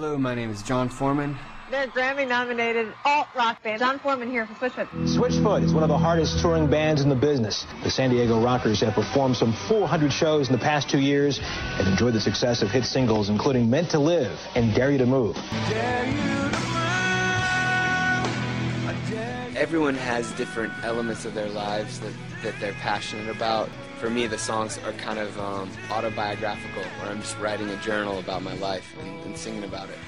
Hello, my name is Jon Foreman. They're Grammy-nominated alt-rock band. Jon Foreman here for Switchfoot. Switchfoot is one of the hardest touring bands in the business. The San Diego Rockers have performed some 400 shows in the past 2 years and enjoyed the success of hit singles including Meant to Live and Dare You to Move. Everyone has different elements of their lives that they're passionate about. For me, the songs are kind of autobiographical, where I'm just writing a journal about my life and singing about it.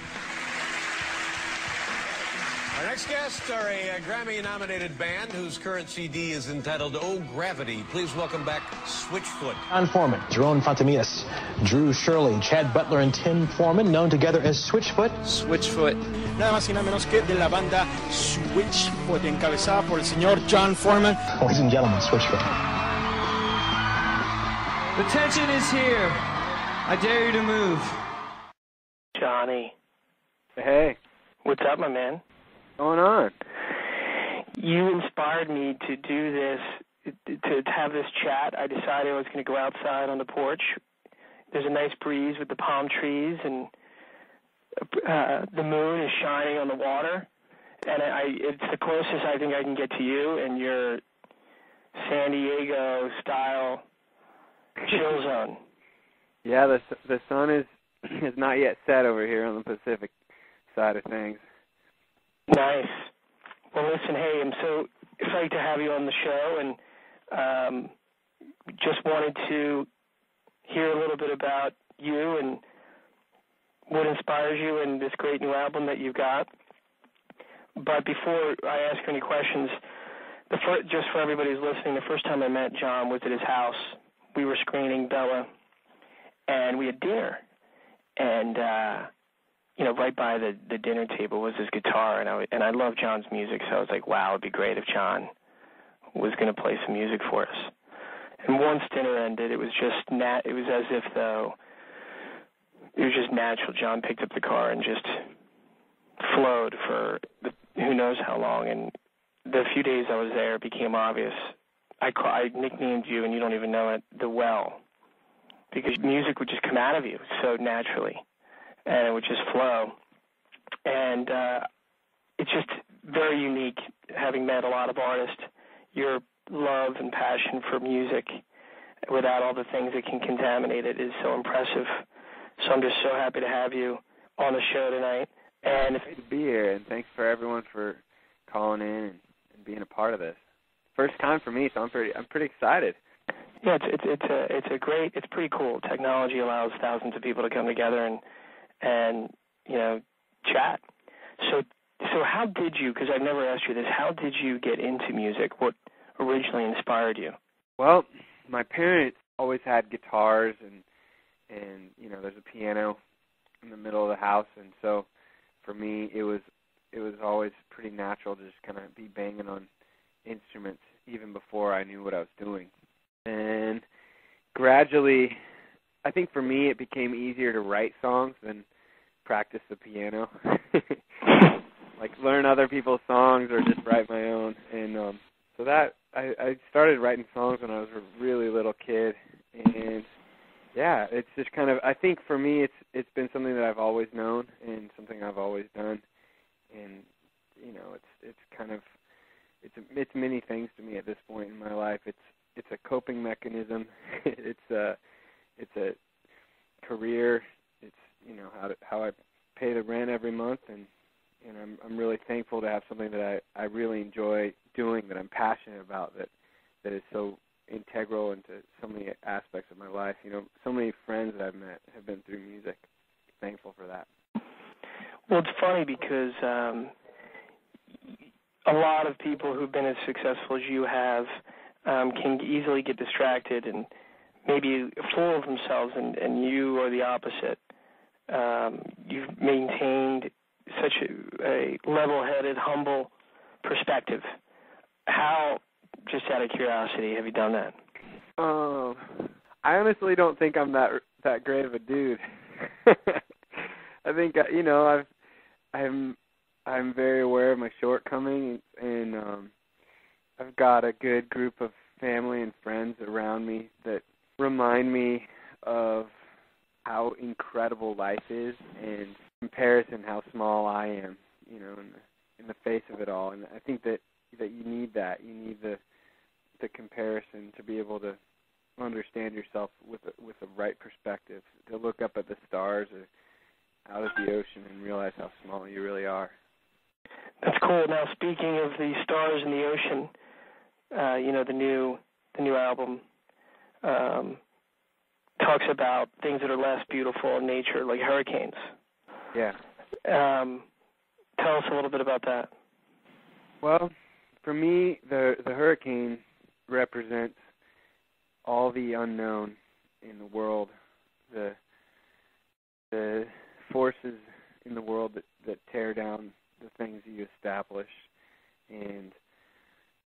Our next guests are a Grammy-nominated band whose current CD is entitled Oh Gravity. Please welcome back Switchfoot. Jon Foreman, Jerome Fontamias, Drew Shirley, Chad Butler, and Tim Foreman, known together as Switchfoot. Switchfoot. Nada más y nada menos que de la banda Switchfoot, encabezada por el señor Jon Foreman. Ladies and gentlemen, Switchfoot. The tension is here. I dare you to move. Johnny. Hey. What's up, my man? What's going on? You inspired me to do this, to have this chat. I decided I was going to go outside on the porch. There's a nice breeze with the palm trees, and the moon is shining on the water. And it's the closest I think I can get to you and your San Diego-style chill zone. Yeah, the sun is not yet set over here on the Pacific side of things. Nice. Well, listen, hey, I'm so excited to have you on the show, and just wanted to hear a little bit about you and what inspires you in this great new album that you've got. But before I ask you any questions, just for everybody who's listening, the first time I met Jon was at his house. We were screening Bella, and we had dinner, and right by the dinner table was his guitar, and I love Jon's music, so I was like, wow, it'd be great if Jon was going to play some music for us. And once dinner ended, it was just it was as if though it was just natural. Jon picked up the car and just flowed for who knows how long, and the few days I was there, it became obvious. I nicknamed you, and you don't even know it, the Well, because music would just come out of you so naturally, and it would just flow. And it's just very unique, having met a lot of artists, your love and passion for music without all the things that can contaminate it is so impressive. So I'm just so happy to have you on the show tonight. And it's great to be here, and thanks for everyone for calling in and being a part of this. First time for me, so I'm pretty excited. Yeah, it's pretty cool. Technology allows thousands of people to come together and chat. So how did you? Because I've never asked you this. How did you get into music? What originally inspired you? Well, my parents always had guitars, and there's a piano in the middle of the house, and so for me it was always pretty natural to just kind of be banging on instruments even before I knew what I was doing. And gradually, I think for me it became easier to write songs than practice the piano. Like learn other people's songs or just write my own. And so that I started writing songs when I was a really little kid. And yeah, it's just kind of, I think for me it's been something that I've always known and something I've always done. And it's kind of it's many things to me at this point in my life. It's a coping mechanism. it's a career. It's how I pay the rent every month, and I'm really thankful to have something that I really enjoy doing, that I'm passionate about, that is so integral into so many aspects of my life. So many friends that I've met have been through music. Thankful for that. Well, it's funny because a lot of people who've been as successful as you have can easily get distracted and maybe full of themselves, and you are the opposite. You've maintained such a level-headed, humble perspective. How, just out of curiosity, have you done that? I honestly don't think I'm that great of a dude. I think I'm very aware of my shortcomings, and I've got a good group of family and friends around me that remind me of how incredible life is, and I'm comparison how small I am, you know, in the face of it all. And I think that you need that. You need the comparison to be able to understand yourself with a right perspective, to look up at the stars or out at the ocean and realize how small you really are. That's cool. Now, speaking of the stars in the ocean, you know, the new album talks about things that are less beautiful in nature, like hurricanes. Yeah. Tell us a little bit about that. Well, for me, the hurricane represents all the unknown in the world, the forces in the world that tear down the things you establish and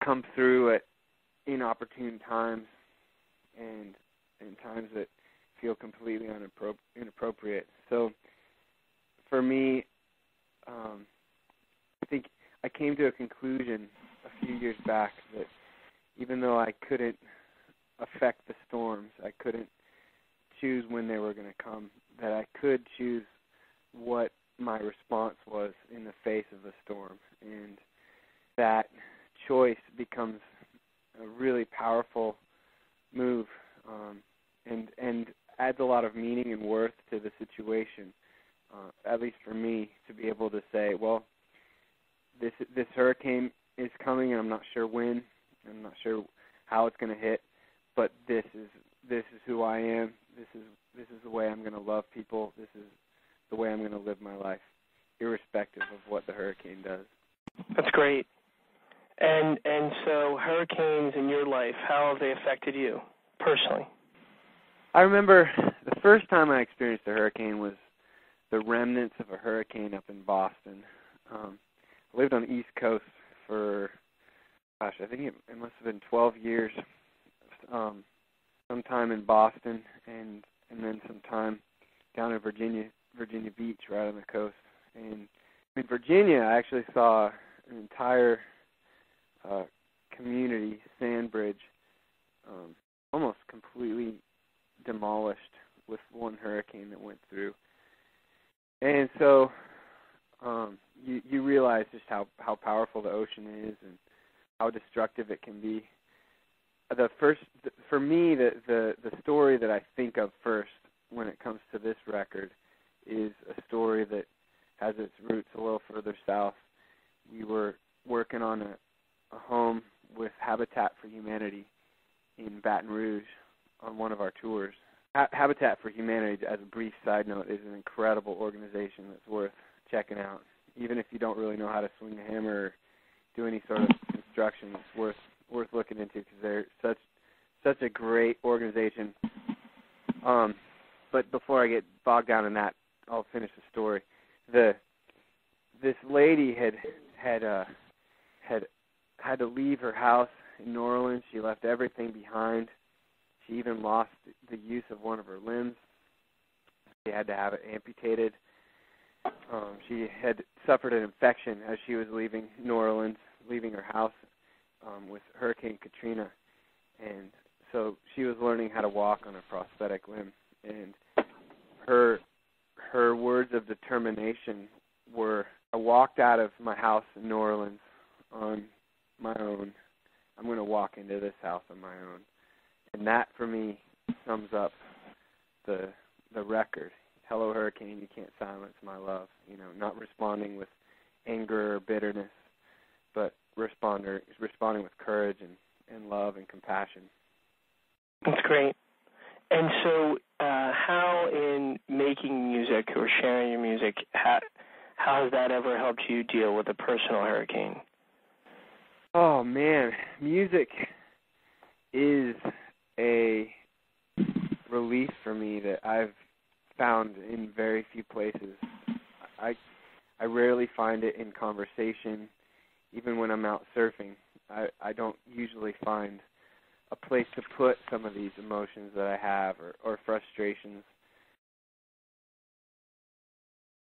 come through at inopportune times and times that feel completely inappropriate. So for me, I think I came to a conclusion a few years back that even though I couldn't affect the storms, I couldn't choose when they were going to come, that I could choose what my response was in the face of the storm. And that choice becomes a really powerful move and adds a lot of meaning and worth to the situation, at least for me, to be able to say, well, this hurricane is coming and I'm not sure when, I'm not sure how it's going to hit, but this is who I am. This is the way I'm going to love people. This is the way I'm going to live my life, irrespective of what the hurricane does. That's great. And so hurricanes in your life, how have they affected you personally? I remember the first time I experienced a hurricane was the remnants of a hurricane up in Boston. I lived on the East Coast for, I think it must have been 12 years, some time in Boston and then some time down in Virginia Beach, right on the coast. And in Virginia, I actually saw an entire community, Sandbridge, almost completely demolished with one hurricane that went through. And so you realize just how powerful the ocean is and how destructive it can be. For me, the story that I think of first when it comes to this record is a story that has its roots a little further south. We were working on a home with Habitat for Humanity in Baton Rouge on one of our tours. Habitat for Humanity, as a brief side note, is an incredible organization that's worth checking out. Even if you don't really know how to swing a hammer or do any sort of construction, it's worth looking into because they're such a great organization. But before I get bogged down in that, I'll finish the story. This lady had to leave her house in New Orleans. She left everything behind. She even lost the use of one of her limbs. She had to have it amputated. She had suffered an infection as she was leaving New Orleans, leaving her house with Hurricane Katrina. And so she was learning how to walk on a prosthetic limb. And her words of determination were, I walked out of my house in New Orleans on my own. I'm going to walk into this house on my own. And that, for me, sums up the record. Hello, Hurricane, you can't silence my love. You know, not responding with anger or bitterness, but responding with courage and love and compassion. That's great. And so how in making music or sharing your music, how has that ever helped you deal with a personal hurricane? Oh, man. Music is a relief for me that I've found in very few places. I rarely find it in conversation. Even when I'm out surfing, I don't usually find a place to put some of these emotions that I have or frustrations